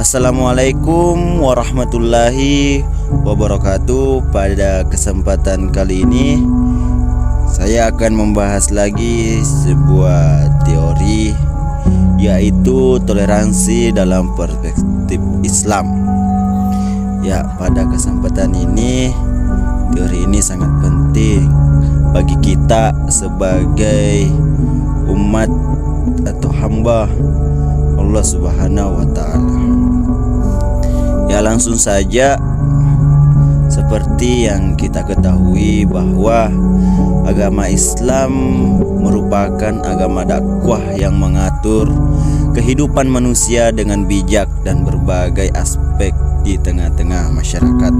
Assalamualaikum warahmatullahi wabarakatuh. Pada kesempatan kali ini saya akan membahas lagi sebuah teori, yaitu toleransi dalam perspektif Islam. Ya, pada kesempatan ini teori ini sangat penting bagi kita sebagai umat atau hamba Allah Subhanahu wa Ta'ala. Ya, langsung saja, seperti yang kita ketahui bahwa agama Islam merupakan agama dakwah yang mengatur kehidupan manusia dengan bijak dan berbagai aspek di tengah-tengah masyarakat.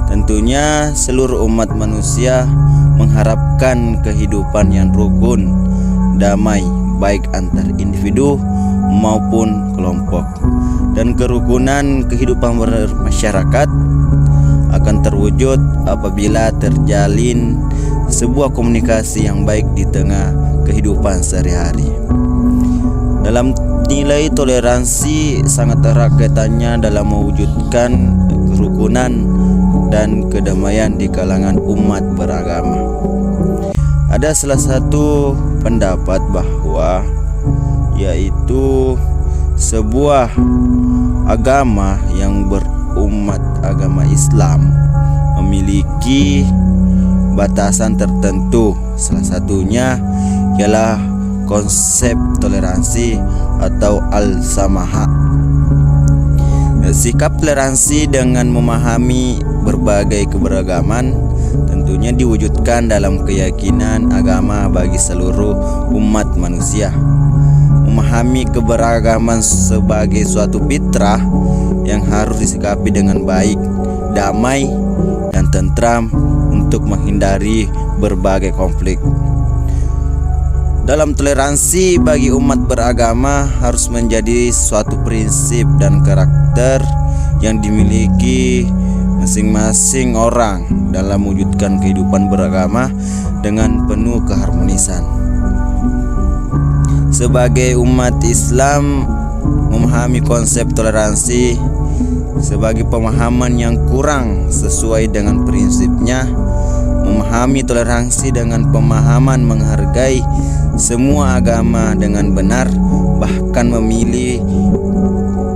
Tentunya seluruh umat manusia mengharapkan kehidupan yang rukun, damai, baik antar individu maupun kelompok, dan kerukunan kehidupan bermasyarakat akan terwujud apabila terjalin sebuah komunikasi yang baik di tengah kehidupan sehari-hari. Dalam nilai toleransi sangat erat kaitannya dalam mewujudkan kerukunan dan kedamaian di kalangan umat beragama. Ada salah satu pendapat bahwa yaitu sebuah agama yang berumat agama Islam memiliki batasan tertentu. Salah satunya ialah konsep toleransi atau al-samaha. Sikap toleransi dengan memahami berbagai keberagaman tentunya diwujudkan dalam keyakinan agama bagi seluruh umat manusia. Memahami keberagaman sebagai suatu fitrah yang harus disikapi dengan baik, damai, dan tentram untuk menghindari berbagai konflik. Dalam toleransi bagi umat beragama harus menjadi suatu prinsip dan karakter yang dimiliki masing-masing orang dalam mewujudkan kehidupan beragama dengan penuh keharmonisan. Sebagai umat Islam, memahami konsep toleransi sebagai pemahaman yang kurang sesuai dengan prinsipnya. Memahami toleransi dengan pemahaman menghargai semua agama dengan benar, bahkan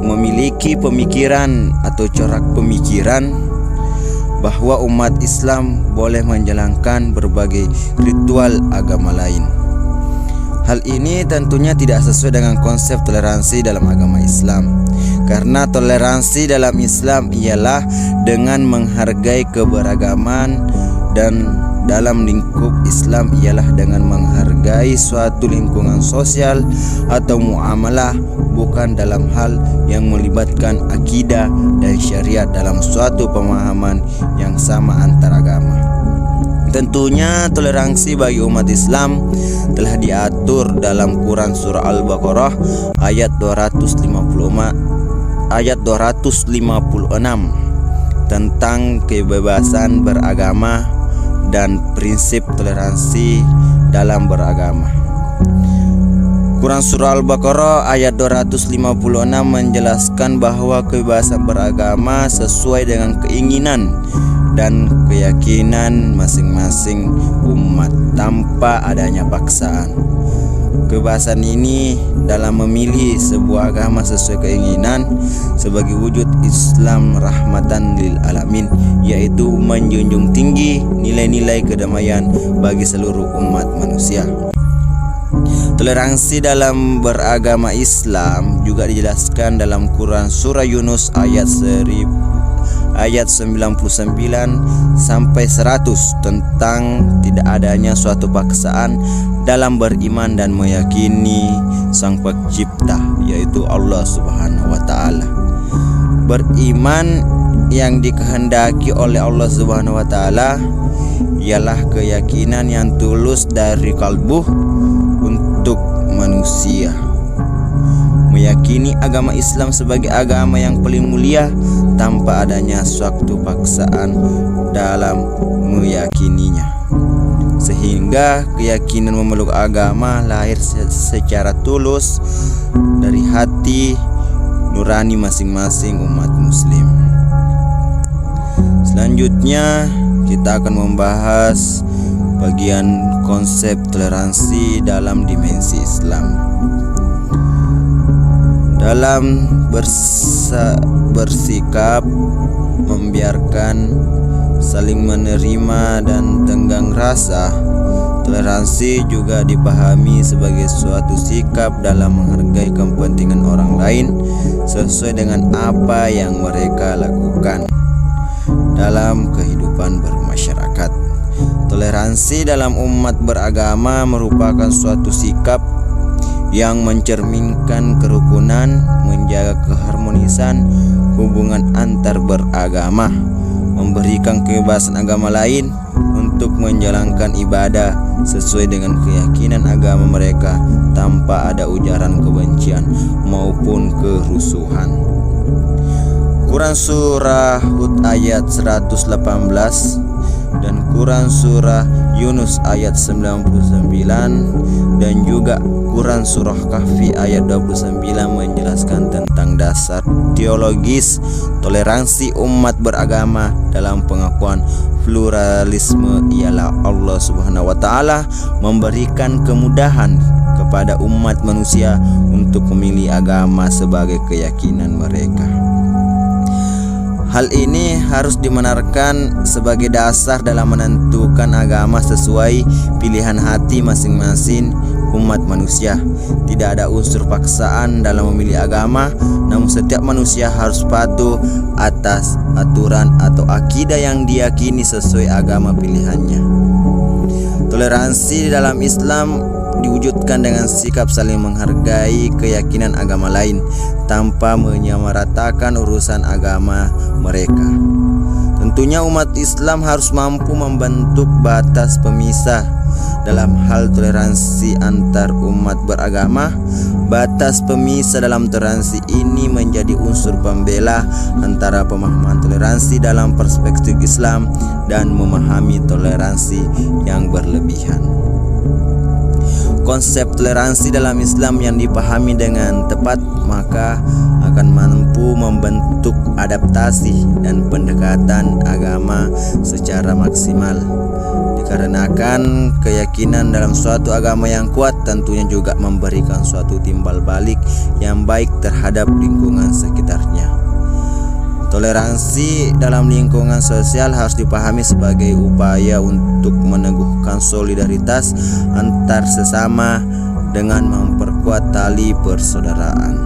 memiliki pemikiran atau corak pemikiran bahwa umat Islam boleh menjalankan berbagai ritual agama lain. Hal ini tentunya tidak sesuai dengan konsep toleransi dalam agama Islam, karena toleransi dalam Islam ialah dengan menghargai keberagaman, dan dalam lingkup Islam ialah dengan menghargai suatu lingkungan sosial atau muamalah, bukan dalam hal yang melibatkan akidah dan syariat dalam suatu pemahaman yang sama antar agama. Tentunya toleransi bagi umat Islam telah diatur dalam Quran surah Al-Baqarah ayat 256 tentang kebebasan beragama dan prinsip toleransi dalam beragama. Quran surah Al-Baqarah ayat 256 menjelaskan bahwa kebebasan beragama sesuai dengan keinginan dan keyakinan masing-masing umat tanpa adanya paksaan. Kebebasan ini dalam memilih sebuah agama sesuai keinginan sebagai wujud Islam rahmatan lil alamin, yaitu menjunjung tinggi nilai-nilai kedamaian bagi seluruh umat manusia. Toleransi dalam beragama Islam juga dijelaskan dalam Quran surah Yunus ayat 99 sampai 100 tentang tidak adanya suatu paksaan dalam beriman dan meyakini Sang Pencipta, yaitu Allah Subhanahu wa Ta'ala. Beriman yang dikehendaki oleh Allah Subhanahu wa Ta'ala ialah keyakinan yang tulus dari kalbu untuk manusia. Meyakini agama Islam sebagai agama yang paling mulia tanpa adanya suatu paksaan dalam meyakininya, sehingga keyakinan memeluk agama lahir secara tulus dari hati nurani masing-masing umat muslim. Selanjutnya kita akan membahas bagian konsep toleransi dalam dimensi Islam. Dalam bersikap membiarkan saling menerima dan tenggang rasa, toleransi juga dipahami sebagai suatu sikap dalam menghargai kepentingan orang lain sesuai dengan apa yang mereka lakukan dalam kehidupan bermasyarakat. Toleransi dalam umat beragama merupakan suatu sikap yang mencerminkan kerukunan, menjaga keharmonisan hubungan antar beragama, memberikan kebebasan agama lain untuk menjalankan ibadah sesuai dengan keyakinan agama mereka tanpa ada ujaran kebencian maupun kerusuhan. Quran Surah Hud ayat 118 dan Quran Surah Yunus ayat 99 dan juga Quran Surah Kahfi ayat 29 menjelaskan tentang dasar teologis toleransi umat beragama dalam pengakuan pluralisme, ialah Allah Subhanahu wa taala memberikan kemudahan kepada umat manusia untuk memilih agama sebagai keyakinan mereka. Hal ini harus dibenarkan sebagai dasar dalam menentukan agama sesuai pilihan hati masing-masing umat manusia. Tidak ada unsur paksaan dalam memilih agama, namun setiap manusia harus patuh atas aturan atau akidah yang diyakini sesuai agama pilihannya. Toleransi dalam Islam diwujudkan dengan sikap saling menghargai keyakinan agama lain tanpa menyamaratakan urusan agama mereka. Tentunya umat Islam harus mampu membentuk batas pemisah dalam hal toleransi antar umat beragama. Batas pemisah dalam toleransi ini menjadi unsur pembela antara pemahaman toleransi dalam perspektif Islam dan memahami toleransi yang berlebihan. Konsep toleransi dalam Islam yang dipahami dengan tepat maka akan mampu membentuk adaptasi dan pendekatan agama secara maksimal. Dikarenakan keyakinan dalam suatu agama yang kuat tentunya juga memberikan suatu timbal balik yang baik terhadap lingkungan sekitarnya. Toleransi dalam lingkungan sosial harus dipahami sebagai upaya untuk meneguhkan solidaritas antar sesama dengan memperkuat tali persaudaraan.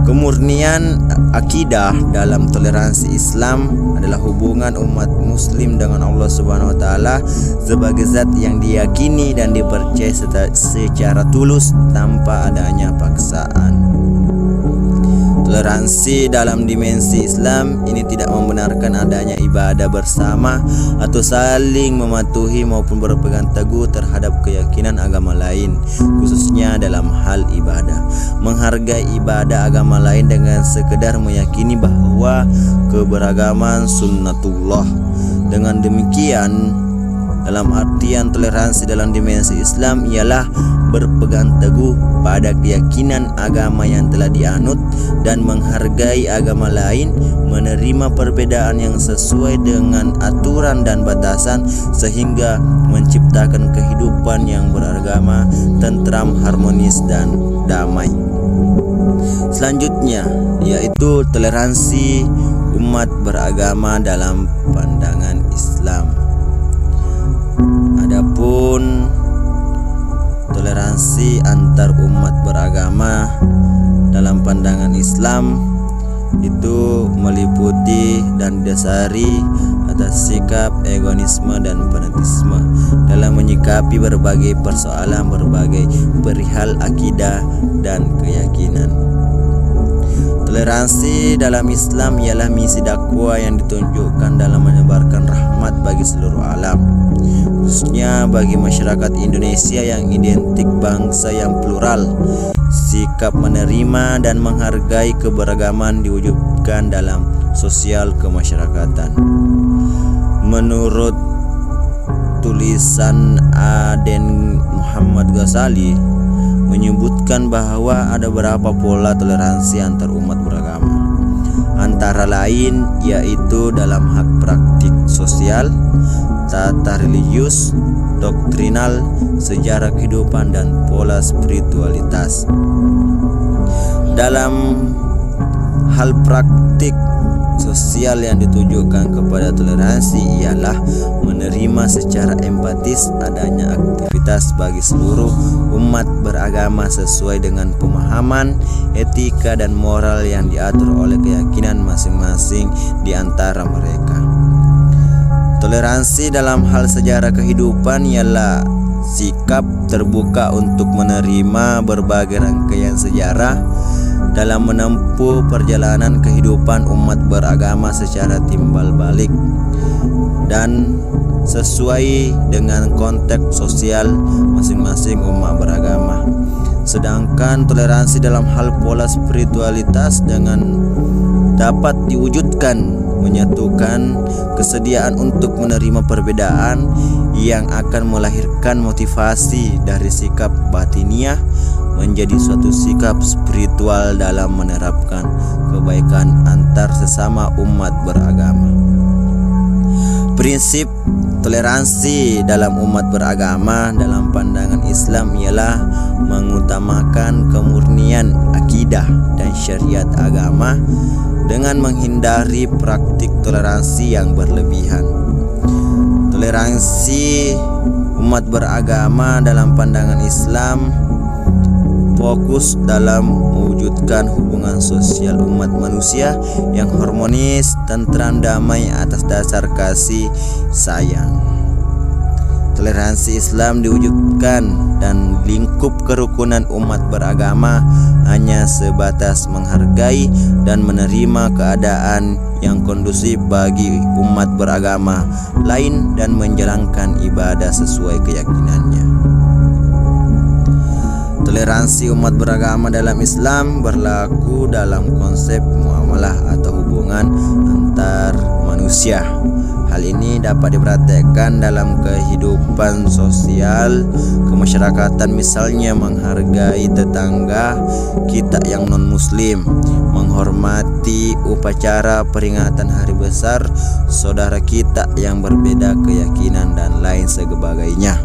Kemurnian akidah dalam toleransi Islam adalah hubungan umat muslim dengan Allah Subhanahu wa taala sebagai zat yang diyakini dan dipercaya secara tulus tanpa adanya paksaan. Toleransi dalam dimensi Islam ini tidak membenarkan adanya ibadah bersama atau saling mematuhi maupun berpegang teguh terhadap keyakinan agama lain, khususnya dalam hal ibadah. Menghargai ibadah agama lain dengan sekedar meyakini bahwa keberagaman sunnatullah. Dengan demikian, dalam artian toleransi dalam dimensi Islam ialah berpegang teguh pada keyakinan agama yang telah dianut dan menghargai agama lain, menerima perbedaan yang sesuai dengan aturan dan batasan sehingga menciptakan kehidupan yang beragama, tentram, harmonis dan damai. Selanjutnya yaitu toleransi umat beragama dalam pandangan Islam. Adapun toleransi antar umat beragama dalam pandangan Islam itu meliputi dan didasari atas sikap egoisme dan fanatisme dalam menyikapi berbagai persoalan, berbagai perihal akidah dan keyakinan. Toleransi dalam Islam ialah misi dakwah yang ditunjukkan dalam menyebarkan rahmat bagi seluruh alam, khususnya bagi masyarakat Indonesia yang identik bangsa yang plural. Sikap menerima dan menghargai keberagaman diwujudkan dalam sosial kemasyarakatan. Menurut tulisan Aden Muhammad Ghazali, menyebutkan bahwa ada beberapa pola toleransi antar umat beragama. Antara lain yaitu dalam hak praktik sosial, tata religius, doktrinal, sejarah kehidupan, dan pola spiritualitas. Dalam hal praktik sosial yang ditujukan kepada toleransi ialah menerima secara empatis adanya aktivitas bagi seluruh umat beragama sesuai dengan pemahaman, etika, dan moral yang diatur oleh keyakinan masing-masing di antara mereka. Toleransi dalam hal sejarah kehidupan ialah sikap terbuka untuk menerima berbagai rangkaian sejarah dalam menempuh perjalanan kehidupan umat beragama secara timbal balik dan sesuai dengan konteks sosial masing-masing umat beragama. Sedangkan toleransi dalam hal pola spiritualitas dengan dapat diwujudkan menyatukan kesediaan untuk menerima perbedaan yang akan melahirkan motivasi dari sikap batiniah menjadi suatu sikap spiritual dalam menerapkan kebaikan antar sesama umat beragama. Prinsip toleransi dalam umat beragama dalam pandangan Islam ialah mengutamakan kemurnian akidah dan syariat agama dengan menghindari praktik toleransi yang berlebihan. Toleransi umat beragama dalam pandangan Islam fokus dalam mewujudkan hubungan sosial umat manusia yang harmonis, tentram, damai atas dasar kasih sayang. Toleransi Islam diwujudkan dan lingkup kerukunan umat beragama hanya sebatas menghargai dan menerima keadaan yang kondusif bagi umat beragama lain dan menjalankan ibadah sesuai keyakinannya. Toleransi umat beragama dalam Islam berlaku dalam konsep muamalah atau hubungan antar manusia. Hal ini dapat dipraktekkan dalam kehidupan sosial kemasyarakatan, misalnya menghargai tetangga kita yang non-muslim, menghormati upacara peringatan hari besar saudara kita yang berbeda keyakinan, dan lain sebagainya.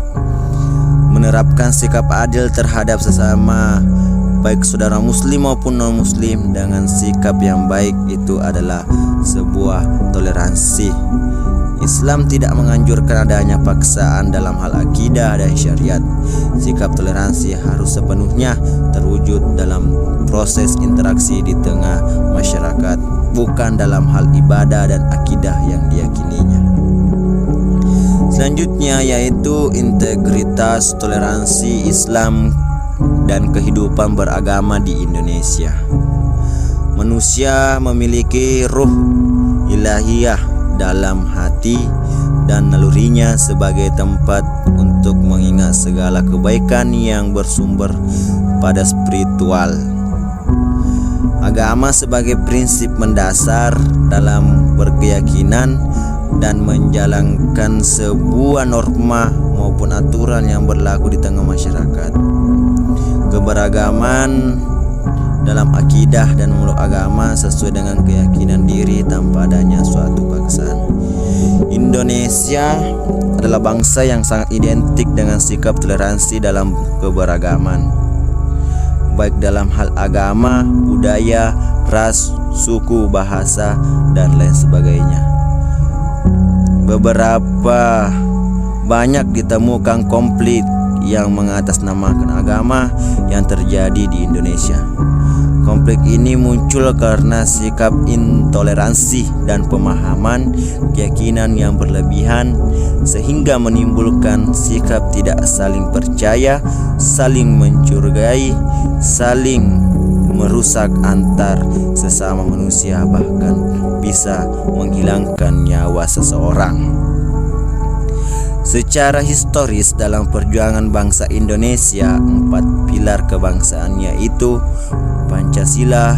Menerapkan sikap adil terhadap sesama, baik saudara muslim maupun non-muslim, dengan sikap yang baik itu adalah sebuah toleransi. Islam tidak menganjurkan adanya paksaan dalam hal akidah dan syariat. Sikap toleransi harus sepenuhnya terwujud dalam proses interaksi di tengah masyarakat, bukan dalam hal ibadah dan akidah yang diyakininya. Selanjutnya yaitu integritas toleransi Islam dan kehidupan beragama di Indonesia. Manusia memiliki ruh ilahiyah dalam hati dan nalurinya sebagai tempat untuk mengingat segala kebaikan yang bersumber pada spiritual. Agama sebagai prinsip mendasar dalam berkeyakinan dan menjalankan sebuah norma maupun aturan yang berlaku di tengah masyarakat. Keberagaman dalam akidah dan memeluk agama sesuai dengan keyakinan diri tanpa adanya suatu paksaan. Indonesia adalah bangsa yang sangat identik dengan sikap toleransi dalam keberagaman, baik dalam hal agama, budaya, ras, suku, bahasa, dan lain sebagainya. Beberapa banyak ditemukan konflik yang mengatasnamakan agama yang terjadi di Indonesia. Konflik ini muncul karena sikap intoleransi dan pemahaman keyakinan yang berlebihan, sehingga menimbulkan sikap tidak saling percaya, saling mencurigai, saling merusak antar sesama manusia, bahkan bisa menghilangkan nyawa seseorang. Secara historis dalam perjuangan bangsa Indonesia, 4 pilar kebangsaan yaitu Pancasila,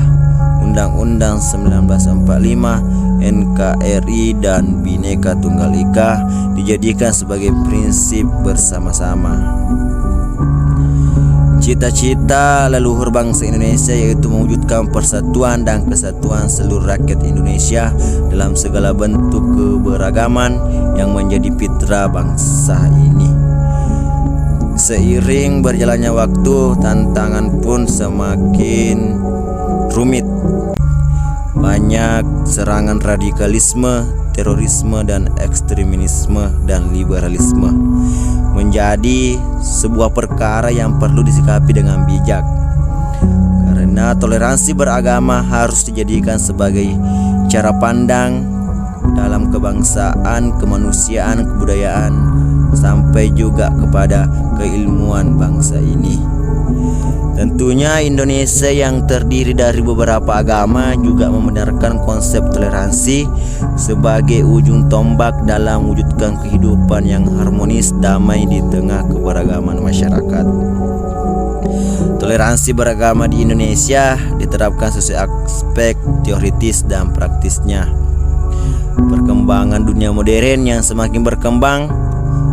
Undang-Undang 1945, NKRI, dan Bhinneka Tunggal Ika dijadikan sebagai prinsip bersama-sama. Cita-cita leluhur bangsa Indonesia yaitu mewujudkan persatuan dan kesatuan seluruh rakyat Indonesia dalam segala bentuk keberagaman yang menjadi fitrah bangsa ini. Seiring berjalannya waktu, tantangan pun semakin rumit. Banyak serangan radikalisme, terorisme, dan ekstremisme dan liberalisme menjadi sebuah perkara yang perlu disikapi dengan bijak. Karena toleransi beragama harus dijadikan sebagai cara pandang dalam kebangsaan, kemanusiaan, kebudayaan, sampai juga kepada keilmuan bangsa ini. Tentunya Indonesia yang terdiri dari beberapa agama juga membenarkan konsep toleransi sebagai ujung tombak dalam mewujudkan kehidupan yang harmonis, damai di tengah keberagaman masyarakat. Toleransi beragama di Indonesia diterapkan sesuai aspek teoritis dan praktisnya. Perkembangan dunia modern yang semakin berkembang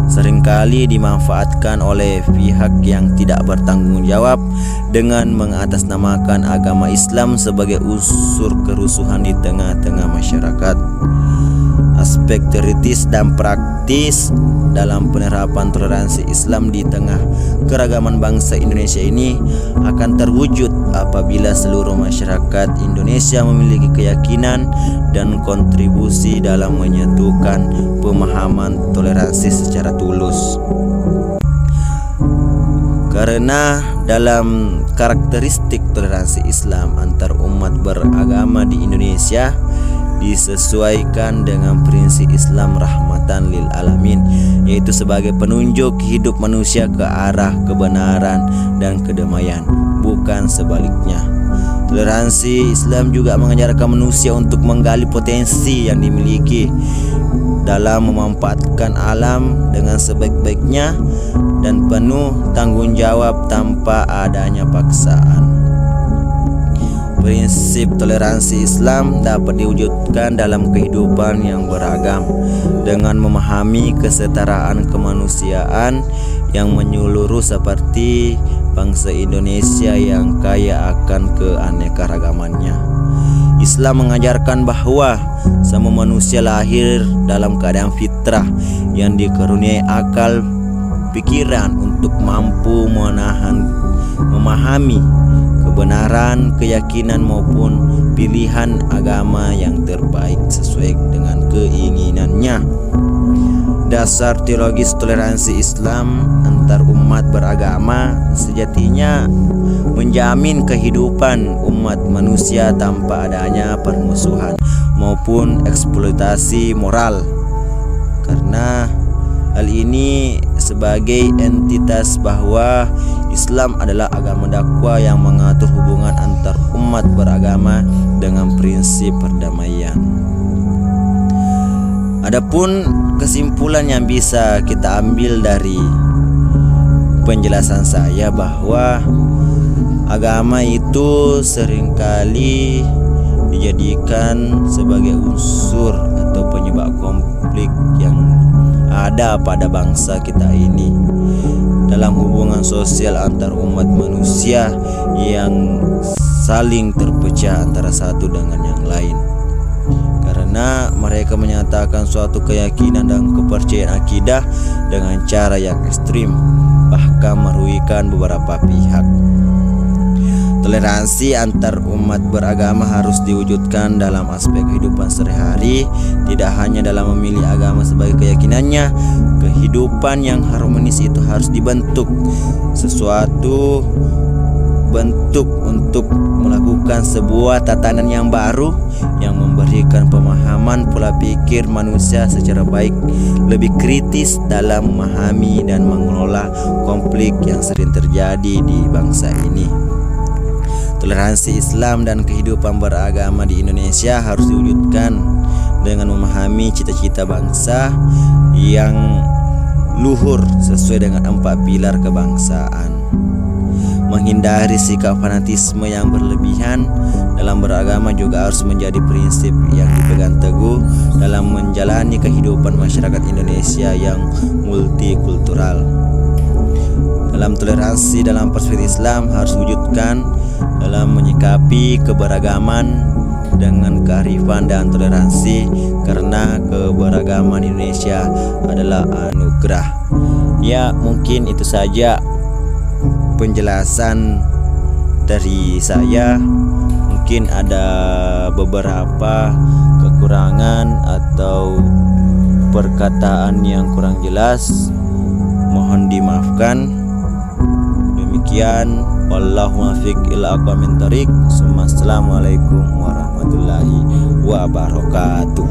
seringkali dimanfaatkan oleh pihak yang tidak bertanggung jawab dengan mengatasnamakan agama Islam sebagai unsur kerusuhan di tengah-tengah masyarakat. Aspek teoritis dan praktis dalam penerapan toleransi Islam di tengah keragaman bangsa Indonesia ini akan terwujud apabila seluruh masyarakat Indonesia memiliki keyakinan dan kontribusi dalam menyatukan pemahaman toleransi secara tulus. Karena dalam karakteristik toleransi Islam antar umat beragama di Indonesia disesuaikan dengan prinsip Islam rahmatan lil alamin, yaitu sebagai penunjuk hidup manusia ke arah kebenaran dan kedamaian, bukan sebaliknya. Toleransi Islam juga mengajarkan manusia untuk menggali potensi yang dimiliki dalam memanfaatkan alam dengan sebaik-baiknya dan penuh tanggung jawab tanpa adanya paksaan. Prinsip toleransi Islam dapat diwujudkan dalam kehidupan yang beragam dengan memahami kesetaraan kemanusiaan yang menyeluruh seperti bangsa Indonesia yang kaya akan keanekaragamannya. Islam mengajarkan bahwa semua manusia lahir dalam keadaan fitrah yang dikaruniai akal pikiran untuk mampu memahami kebenaran, keyakinan maupun pilihan agama yang terbaik sesuai dengan keinginannya. Dasar teologis toleransi Islam antar umat beragama sejatinya menjamin kehidupan umat manusia tanpa adanya permusuhan maupun eksploitasi moral. Karena hal ini sebagai entitas bahwa Islam adalah agama dakwah yang mengatur hubungan antar umat beragama dengan prinsip perdamaian. Adapun kesimpulan yang bisa kita ambil dari penjelasan saya bahwa agama itu seringkali dijadikan sebagai unsur atau penyebab konflik yang ada pada bangsa kita ini dalam hubungan sosial antar umat manusia yang saling terpecah antara satu dengan yang lain, karena mereka menyatakan suatu keyakinan dan kepercayaan akidah dengan cara yang ekstrim, bahkan merugikan beberapa pihak. Toleransi antar umat beragama harus diwujudkan dalam aspek kehidupan sehari-hari, tidak hanya dalam memilih agama sebagai keyakinannya. Kehidupan yang harmonis itu harus dibentuk sesuatu bentuk untuk melakukan sebuah tatanan yang baru yang memberikan pemahaman pola pikir manusia secara baik, lebih kritis dalam memahami dan mengelola konflik yang sering terjadi di bangsa ini. Toleransi Islam dan kehidupan beragama di Indonesia harus diwujudkan dengan memahami cita-cita bangsa yang luhur sesuai dengan 4 pilar kebangsaan. Menghindari sikap fanatisme yang berlebihan dalam beragama juga harus menjadi prinsip yang dipegang teguh dalam menjalani kehidupan masyarakat Indonesia yang multikultural. dalam toleransi dalam perspektif Islam harus wujudkan dalam menyikapi keberagaman dengan kearifan dan toleransi, karena keberagaman Indonesia adalah anugerah. Ya, mungkin itu saja penjelasan dari saya. Mungkin ada beberapa kekurangan atau perkataan yang kurang jelas, mohon dimaafkan. Demikian, wallahu muwaffiq ila aqwamit thoriq. Assalamualaikum warahmatullahi wabarakatuh.